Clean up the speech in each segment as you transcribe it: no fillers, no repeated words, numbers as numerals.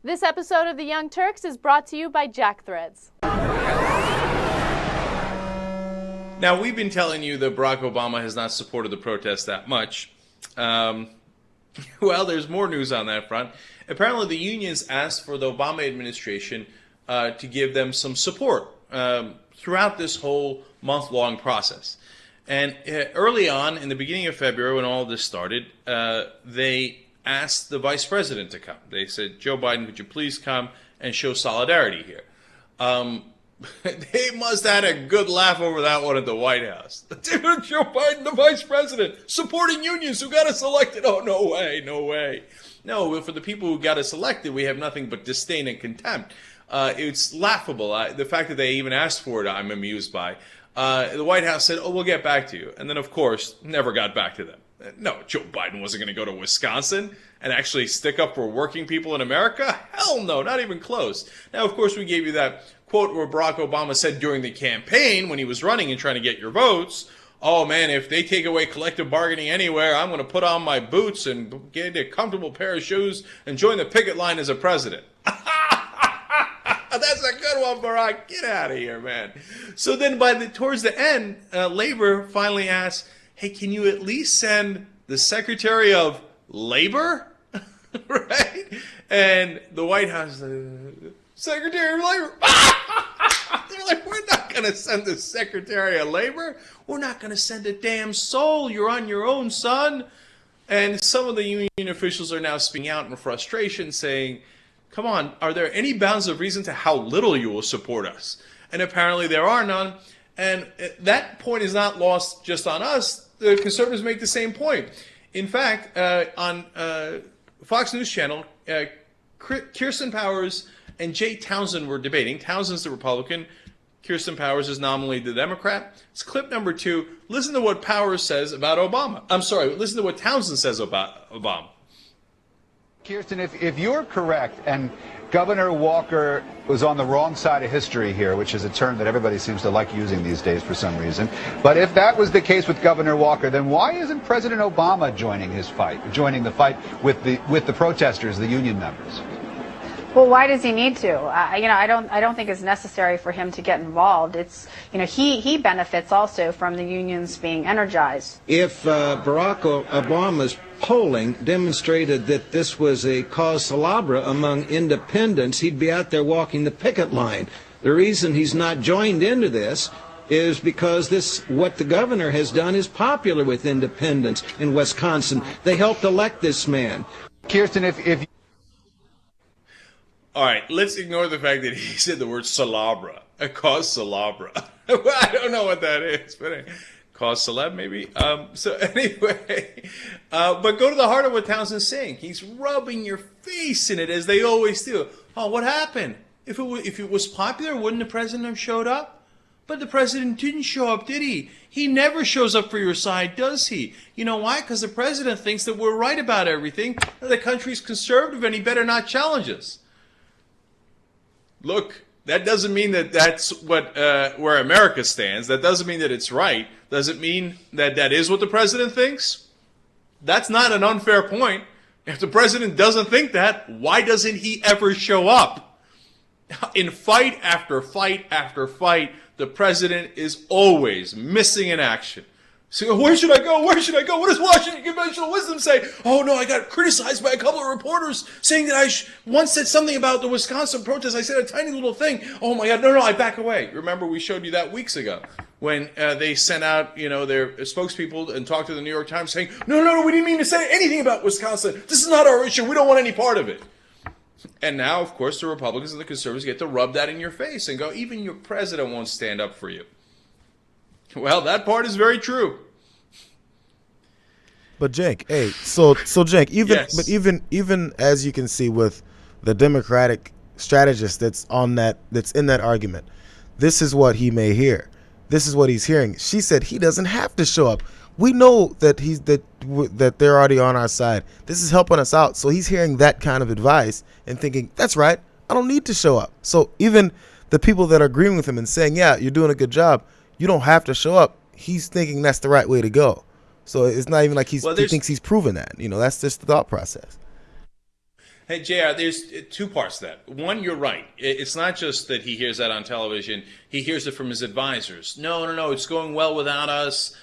This episode of The Young Turks is brought to you by Jack Threads. Now, we've been telling you that Barack Obama has not supported the protest that much. Well, there's more news on that front. Apparently, the unions asked for the Obama administration to give them some support throughout this whole month-long process. And early on, in the beginning of February, when all of this started, they asked the vice president to come. They said, Joe Biden, could you please come and show solidarity here? They must have had a good laugh over that one at the White House. Joe Biden, the vice president, supporting unions who got us elected. Oh, no way, no way. No, for the people who got us elected, we have nothing but disdain and contempt. It's laughable. The fact that they even asked for it, I'm amused by. The White House said, we'll get back to you. And then, of course, never got back to them. No, Joe Biden wasn't going to go to Wisconsin and actually stick up for working people in America. Hell no, not even close. Now, of course, we gave you that quote where Barack Obama said during the campaign when he was running and trying to get your votes, oh, man, if they take away collective bargaining anywhere, I'm going to put on my boots and get a comfortable pair of shoes and join the picket line as a president. That's a good one, Barack. Get out of here, man. So then towards the end, Labor finally asked, hey, can you at least send the Secretary of Labor? Right? And the White House, Secretary of Labor. They're like, we're not going to send the Secretary of Labor. We're not going to send a damn soul. You're on your own, son. And some of the union officials are now speaking out in frustration saying, come on, are there any bounds of reason to how little you will support us? And apparently there are none. And that point is not lost just on us. The conservatives make the same point. In fact, on Fox News Channel, Kirsten Powers and Jay Townsend were debating. Townsend's the Republican. Kirsten Powers is nominally the Democrat. It's clip number 2. Listen to what Powers says about Obama. I'm sorry, listen to what Townsend says about Obama. Kirsten, if you're correct, and Governor Walker was on the wrong side of history here, which is a term that everybody seems to like using these days for some reason, but if that was the case with Governor Walker, then why isn't President Obama joining the fight with the protesters, the union members? Well, why does he need to? I don't think it's necessary for him to get involved. It's, he benefits also from the unions being energized. If Barack Obama's polling demonstrated that this was a cause célèbre among independents, he'd be out there walking the picket line. The reason he's not joined into this is because what the governor has done is popular with independents in Wisconsin. They helped elect this man. Kirsten, if all right, let's ignore the fact that he said the word célèbre, a cause célèbre. I don't know what that is, but cause celeb maybe. So anyway, but go to the heart of what Townsend's saying. He's rubbing your face in it as they always do. Oh, what happened? If it was popular, wouldn't the president have showed up? But the president didn't show up, did he? He never shows up for your side, does he? You know why? Because the president thinks that we're right about everything. The country's conservative and he better not challenge us. Look, that doesn't mean that that's where America stands. That doesn't mean that it's right. Does it mean that that is what the president thinks? That's not an unfair point. If the president doesn't think that, why doesn't he ever show up? In fight after fight after fight, the president is always missing in action. So where should I go? Where should I go? What does Washington conventional wisdom say? Oh, no, I got criticized by a couple of reporters saying that I once said something about the Wisconsin protest. I said a tiny little thing. Oh, my God. No, I back away. Remember, we showed you that weeks ago when they sent out, their spokespeople and talked to the New York Times saying, no, we didn't mean to say anything about Wisconsin. This is not our issue. We don't want any part of it. And now, of course, the Republicans and the conservatives get to rub that in your face and go, even your president won't stand up for you. Well, that part is very true. But Cenk, so Cenk, Yes. but even as you can see with the Democratic strategist that's in that argument, this is what he may hear. This is what he's hearing. She said he doesn't have to show up. We know that that they're already on our side. This is helping us out. So he's hearing that kind of advice and thinking, that's right, I don't need to show up. So even the people that are agreeing with him and saying, yeah, you're doing a good job, you don't have to show up, he's thinking that's the right way to go. So it's not even like he thinks he's proven that. That's just the thought process. Hey, JR, there's two parts to that. One, you're right. It's not just that he hears that on television. He hears it from his advisors. No, it's going well without us.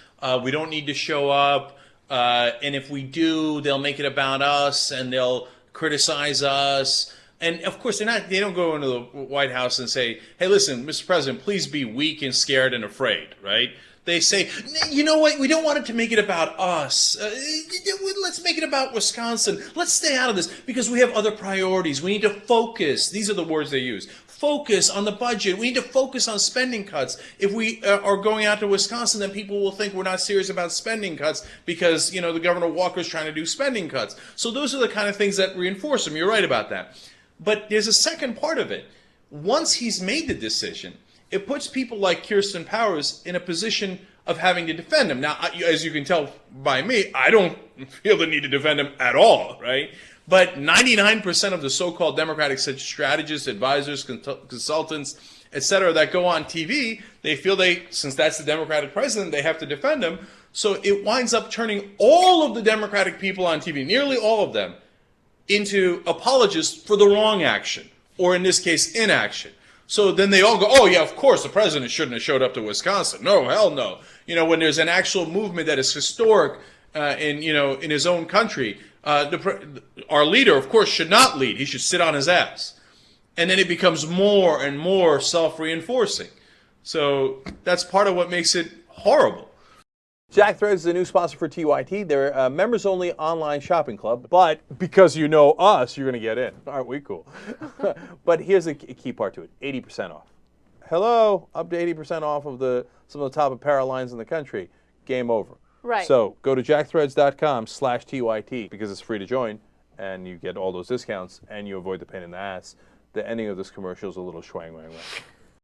We don't need to show up. And if we do, they'll make it about us and they'll criticize us. And of course, they don't go into the White House and say, hey, listen, Mr. President, please be weak and scared and afraid, right? They say, you know what, we don't want it to make it about us. Let's make it about Wisconsin. Let's stay out of this because we have other priorities. We need to focus. These are the words they use. Focus on the budget. We need to focus on spending cuts. If we are going out to Wisconsin, then people will think we're not serious about spending cuts because, the Governor Walker's trying to do spending cuts. So those are the kind of things that reinforce him. You're right about that. But there's a second part of it. Once he's made the decision, it puts people like Kirsten Powers in a position of having to defend him. Now, as you can tell by me, I don't feel the need to defend him at all, right? But 99% of the so-called Democratic strategists, advisors, consultants, etc., that go on TV, they feel since that's the Democratic president, they have to defend him. So it winds up turning all of the Democratic people on TV, nearly all of them, into apologists for the wrong action, or in this case, inaction. So then they all go, oh yeah, of course, the president shouldn't have showed up to Wisconsin. No, hell no. When there's an actual movement that is historic in his own country, our leader, of course, should not lead. He should sit on his ass. And then it becomes more and more self-reinforcing. So that's part of what makes it horrible. Jack Threads is a new sponsor for TYT. They're a members-only online shopping club, but because you know us, you're going to get in. Aren't we cool? But here's the key part to it, 80% off. Hello, up to 80% off of some of the top apparel lines in the country. Game over. Right. So go to jackthreads.com/TYT because it's free to join, and you get all those discounts, and you avoid the pain in the ass. The ending of this commercial is a little schwang wang wang.